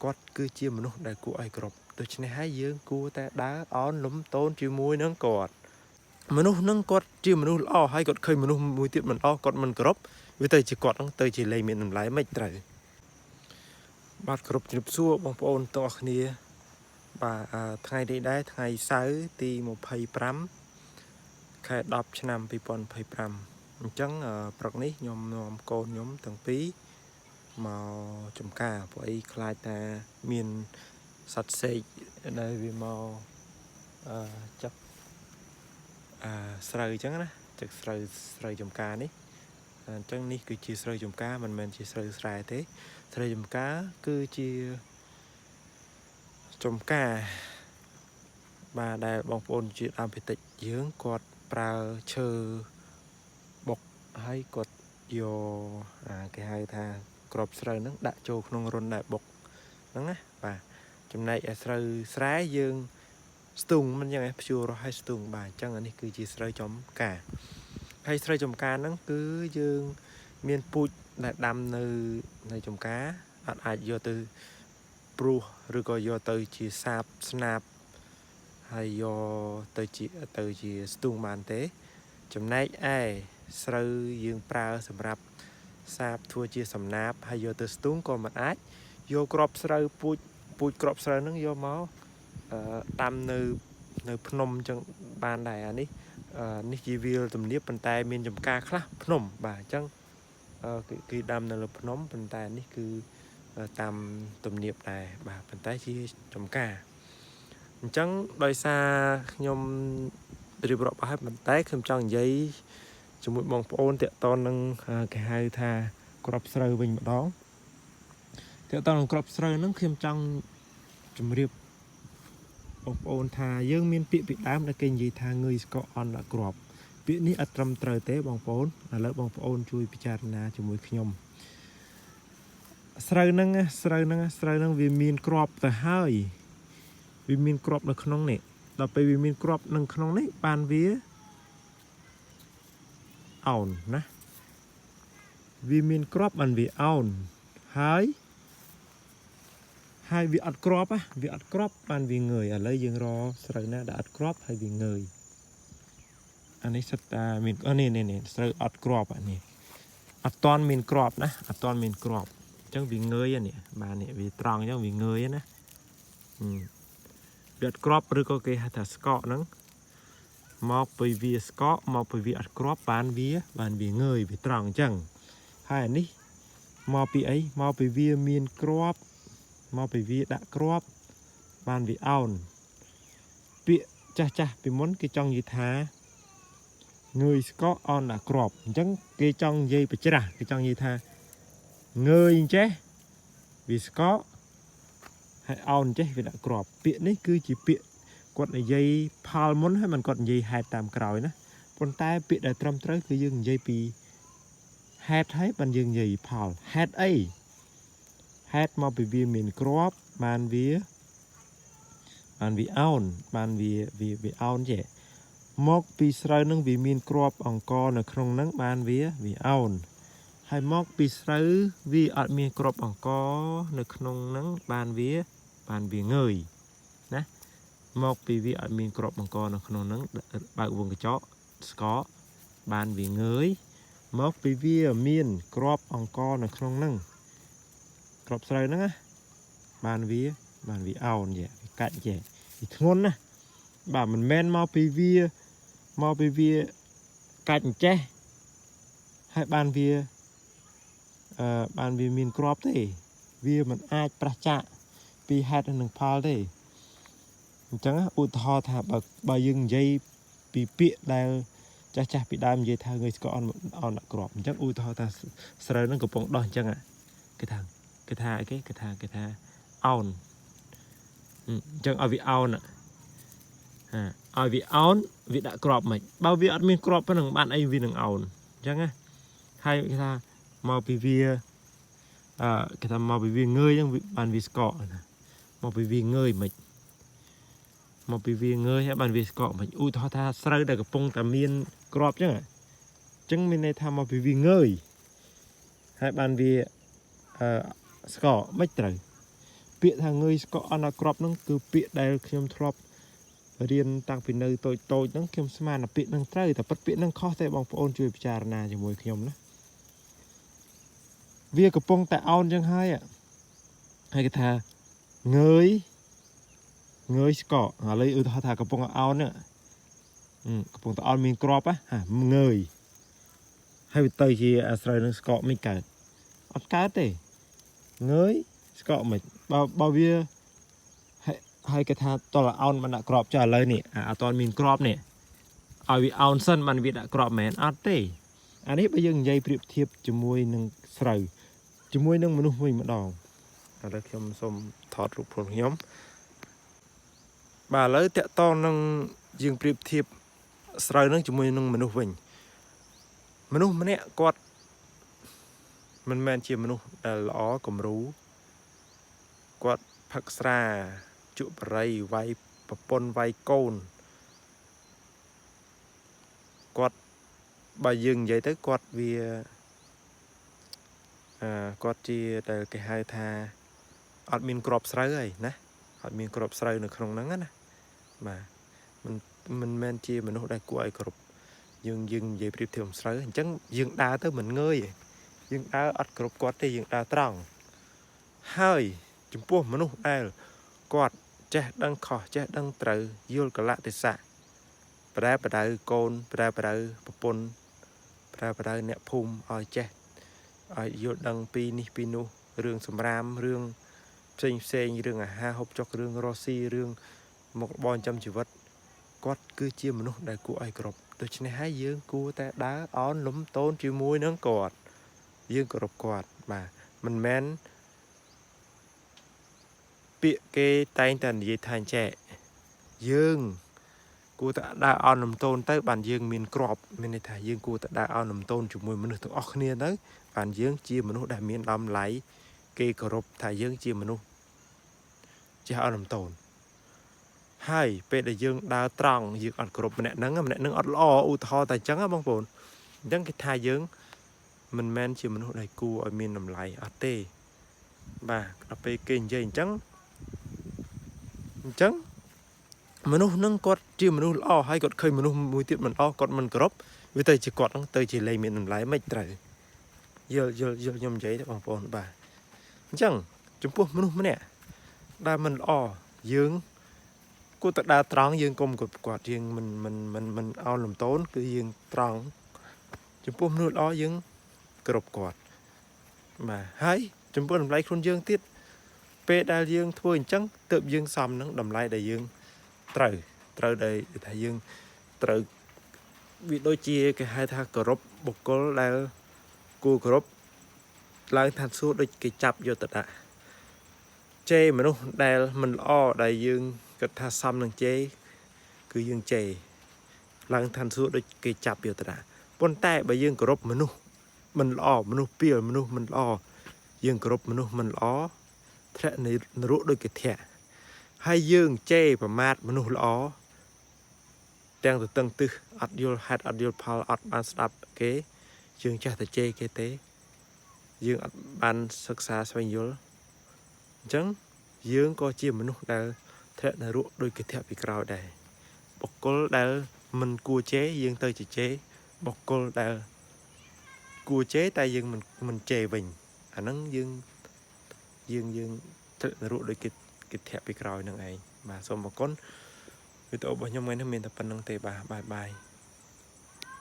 គាត់គឺជាមនុស្សដែលគួរឲ្យគោរពដូច្នេះហើយយើងគួរតែដើរអោនលំតូនជាមួយនឹងគាត់មនុស្សនឹងគាត់ជាមនុស្សល្អហើយគាត់ឃើញមនុស្សមួយទៀតមិនល្អគាត់មិនគោរពវាទៅជាគាត់នឹងទៅជាលែងមានតម្លៃមិនត្រូវបាទគ្រប់ជម្រាបសួរបងប្អូនទាំងអស់គ្នាបាទថ្ងៃនេះដែរថ្ងៃសៅរ៍ទី25ខែ10ឆ្នាំ2025អញ្ចឹងព្រឹកនេះខ្ញុំនាំកូនខ្ញុំទាំងពីរមកចំការព្រោះអីខ្លាចតែមានសត្វសេកដែលវាមកចាប់ស្រូវអញ្ចឹងណាចឹកស្រូវចំការនេះអញ្ចឹងនេះគឺជាស្រូវចំការមិនមែនជាស្រូវស្រែទេស្រូវចំការគឺជាចំការបាទដែលបងប្អូនជាដើមភាគតិចយើងគាត់ប្រើឈើបុកហើយគាត់យកគេហៅថាក្របស្រូវហ្នឹងដាក់ចូលក្នុងរន្ធដែលបុកហ្នឹងណាបាទចំណែកឯស្រូវស្រែយើងស្ទូងមិនអញ្ចឹងឯងភ្ជួររស់ឲ្យស្ទូងបាទអញ្ចឹងអានេះគឺជាស្រូវចំការហើយស្រូវចំការហ្នឹងគឺយើងមានពូជដែលដាំនៅចំការអត់អាចយកទៅព្រោះឬក៏យកទៅជាសាបស្នាបហើយយកទៅជាស្ទូងបានទេចំណែកឯស្រូវយើងប្រើសម្រាប់សាបធ្វើជាសំណាបហើយយកទៅស្ទូងក៏មិនអាចយកក្របស្រូវពូជក្របស្រូវហ្នឹងយកមកដាំនៅភ្នំអញ្ចឹងបានដែរអានេះនេះជាវាលទំនាបប៉ុន្តែមានចំការខ្លះភ្នំបាទអញ្ចឹងគឺដាំនៅលើភ្នំប៉ុន្តែនេះគឺតាមទំនាបដែរបាទប៉ុន្តែជាចំការអញ្ចឹងដោយសារខ្ញុំរៀបរាប់អស់ហើយប៉ុន្តែខ្ញុំចង់និយាយជាមួយបងប្អូនតាក់ទងនឹងគេហៅថាក្របស្រូវវិញម្ដងតាក់ទងនឹងក្របស្រូវហ្នឹងខ្ញុំចង់ជម្រាបបងប្អូនថាយើងមានពាក្យពីដើមដែលគេនិយាយថាងើយស្កកអន់ដាក់ក្របពាក្យនេះអត់ត្រឹមត្រូវទេបងប្អូនឥឡូវបងប្អូនជួយពិចារណាជាមួយខ្ញុំស្រូវហ្នឹងវាមានក្របទៅហើយវាមានក្របនៅក្នុងនេះដល់ពេលវាមានក្របនៅក្នុងនេះបានវាអោនណាវាមានក្របបានវាអោនហើយវាអត់ក្របវាអត់ក្របបានវាងើយឥឡូវយើងរកស្រូវណាដែលអត់ក្របហើយវាងើយអានេះសិតតាមាននេះស្រូវអត់ក្របអានេះអត់តាន់មានក្របណាអត់តាន់មានក្របអញ្ចឹងវាងើយនេះបាទនេះវាត្រង់អញ្ចឹងវាងើយណាវាអត់ក្របឬក៏គេហៅថាស្កកហ្នឹងមកពីវាស្កកមកពីវាអត់ក្របបានវាងើយវាត្រង់អញ្ចឹងហើយអានេះមកពីអីមកពីវាមានក្របមកពីវាដាក់ក្របបានវាអោនពាក្យចាស់ពីមុនគេចង់និយាយថាងើយស្កកអោនដាក់ក្របអញ្ចឹងគេចង់និយាយបច្រាស់គេចង់និយាយថាងើយអញ្ចេះវាស្កកហើយអោនអញ្ចេះវាដាក់ក្របពាក្យនេះគឺជាពាក្យគាត់និយាយផលមុនហើយមិនគាត់និយាយហេតុតាមក្រោយណាប៉ុន្តែពាក្យដែលត្រឹមត្រូវគឺយើងនិយាយពីហេតុហើយបានយើងនិយាយផលហេតុអីហេតុមកពីវាមានក្របបានវាអោនបានវាអោនចេះមកពីស្រូវនឹងវាមានក្របអង្គនៅក្នុងហ្នឹងបានវាអោនហើយមកពីស្រូវវាអត់មានក្របអង្គនៅក្នុងហ្នឹងបានវាងើយណាមកពីវាអត់មានក្របអង្គនៅក្នុងហ្នឹងបើកវងកញ្ចក់ស្កកបានវាងើយមកពីវាមានក្របអង្គនៅក្នុងហ្នឹងក្របស្រូវហ្នឹងណាបានវាអោនចេះវាកាច់ចេះវាធ្ងន់ណាបាទមិនមែនមកពីវាកាច់អញ្ចេះហើយបានវាមានក្របទេវាមិនអាចប្រះចាកពីហេតុនិងផលទេអញ្ចឹងឧទាហរណ៍ថាបើយើងនិយាយពីពាក្យដែលចាស់ពីដើមនិយាយថាងើយស្កកអន់ដាក់ក្របអញ្ចឹងឧទាហរណ៍ថាស្រូវហ្នឹងកំពុងដោះអញ្ចឹងគេថាអីគេថាអោនអញ្ចឹងឲ្យវាអោនឲ្យវាអោនវាដាក់ក្របមិនបើវាអត់មានក្របប៉ុណ្ណឹងបានអីវានឹងអោនអញ្ចឹងណាហើយគេថាមកពីវាគេថាមកពីវាងើយអញ្ចឹងបានវាស្កកណាមកពីវាងើយមិនមកពីវាងើយហើយបានវាស្កកមិនឧទាហរណ៍ថាស្រូវដែលកំពុងតែមានក្របអញ្ចឹងមានន័យថាមកពីវាងើយហើយបានវាស្កកមិនត្រូវ ពាក្យថាងើយស្កកអត់ក្របហ្នឹងគឺពាក្យដែលខ្ញុំធ្លាប់រៀនតាំងពីនៅតូចហ្នឹងខ្ញុំស្មានថាពាក្យហ្នឹងត្រូវតែពិតពាក្យហ្នឹងខុសទេបងប្អូនជួយពិចារណាជាមួយខ្ញុំណាវាកំពុងតែអោនចឹងហើយគេថាងើយស្កកឥឡូវឧទាហរណ៍ថាកំពុងអោននេះកំពុងតែអោនមានក្របងើយហើយទៅជាអាស្រ័យនឹងស្កកមិនកើតអត់កើតទេងើយស្កកមិនបើវាហើយគេថាតលអោនមិនដាក់ក្របចុះឥឡូវនេះអត់មានក្របនេះឲ្យវាអោនសិនបានវាដាក់ក្របមែនអត់ទេអានេះបើយើងនិយាយប្រៀបធៀបជាមួយនឹងស្រូវជាមួយនឹងមនុស្សវិញម្ដងឥឡូវខ្ញុំសូមថតរូបខ្លួនខ្ញុំបាទឥឡូវតាក់តងនឹងយើងប្រៀបធៀបស្រូវនឹងជាមួយនឹងមនុស្សវិញមនុស្សម្នាក់គាត់មិនមែនជាមនុស្សដែលល្អគំរូគាត់ផឹកស្រាជក់បរិយវាយប្រពន្ធវាយកូនគាត់បើយើងនិយាយទៅគាត់វាគាត់ជាដែលគេហៅថាអត់មានក្របស្រូវហើយណាអត់មានក្របស្រូវនៅក្នុងហ្នឹងណាបាទមិនមែនជាមនុស្សដែលគួរឲ្យគ្រប់យើងនិយាយប្រៀបធៀបស្រូវអញ្ចឹងយើងដើរទៅមិនងើយយើងដើរអត់គ្រប់គាត់ទេយើងដើរត្រង់ហើយចំពោះមនុស្សដែលគាត់ចេះដឹងខុសចេះដឹងត្រូវយល់កលៈទេសៈប្រែប្រដៅកូនប្រែប្រដៅប្រពន្ធប្រែប្រដៅអ្នកភូមិឲ្យចេះឲ្យយល់ដឹងពីនេះពីនោះរឿងសម្រាមរឿងផ្សេងរឿងអាហារហូបចុករឿងរស់ស៊ីរឿងមុខរបរចិញ្ចឹមជីវិតគាត់គឺជាមនុស្សដែលគួរឲ្យគោរពដូច្នេះហើយយើងគួរតែដើរអោនលំតូនជាមួយនឹងគាត់យើងគោរពគាត់បាទមិនមែនពាក្យគេតែងតែនិយាយថាចេះយើងគួរតែដើរអោនលំតូនទៅបានយើងមានក្របមានន័យថាយើងគួរតែដើរអោនលំតូនជាមួយមនុស្សទាំងអស់គ្នាទៅបានយើងជាមនុស្សដែលមានតម្លៃគេគោរពថាយើងជាមនុស្សចេះអោនលំតូនហើយពេលដែលយើងដើរត្រង់យើងអត់គ្រប់ម្នាក់ហ្នឹងអត់ល្អឧទាហរណ៍តែអញ្ចឹងណាបងប្អូនអញ្ចឹងគេថាយើងមិនមែនជាមនុស្សដែលគួរឲ្យមានតម្លៃអត់ទេបាទដល់ពេលគេនិយាយអញ្ចឹងមនុស្សហ្នឹងគាត់ជាមនុស្សល្អហើយគាត់ឃើញមនុស្សមួយទៀតមិនល្អគាត់មិនគោរពវាទៅជាគាត់ហ្នឹងទៅជាលែងមានតម្លៃមិនត្រូវយល់ខ្ញុំនិយាយទេបងប្អូនបាទអញ្ចឹងចំពោះមនុស្សម្នាក់ដែលមិនល្អយើងគួរតែដើរត្រង់យើងកុំគ្រប់គាត់យើងមិនអោនលំតូនគឺយើងត្រង់ចំពោះមនុស្សល្អយើងគ្រប់គាត់បាទហើយចំពោះតម្លៃខ្លួនយើងទៀតពេលដែលយើងធ្វើអញ្ចឹងទើបយើងសមនឹងតម្លៃដែលយើងត្រូវដែលថាយើងត្រូវវាដូចជាគេហៅថាគោរពបុគ្គលដែលគួរគោរពឡើងឋានសួគ៌ដូចគេចាប់យកទៅដាក់ជេរមនុស្សដែលមិនល្អដែលយើងគិតថាសមនឹងជេរគឺយើងជេរឡើងឋានសួគ៌ដូចគេចាប់យកទៅដាក់ប៉ុន្តែបើយើងគោរពមនុស្សមិនល្អមនុស្សពាលមនុស្សមិនល្អយើងគោរពមនុស្សមិនល្អធ្លាក់នៅនរកដូចគេធាក់ហើយយើងជេរប្រមាថមនុស្សល្អទាំងទៅតឹងទឹះអត់យល់ហេតុអត់យល់ផលអត់បានស្ដាប់គេយើងចេះតែជេរគេទេយើងអត់បានសិក្សាស្វែងយល់អញ្ចឹងយើងក៏ជាមនុស្សដែលធ្លាក់នរកដូចគេធាក់ពីក្រោយដែរបុគ្គលដែលមិនគួរជេរយើងទៅជេរបុគ្គលដែលគួរជេរតែយើងមិនជេរវិញអាហ្នឹងយើងធ្លាក់នរកដូចគេធាក់ពីក្រោយនឹងឯងបាទសូមអរគុណវីដេអូរបស់ខ្ញុំថ្ងៃនេះមានតែប៉ុណ្្នឹងទេបាទបាយ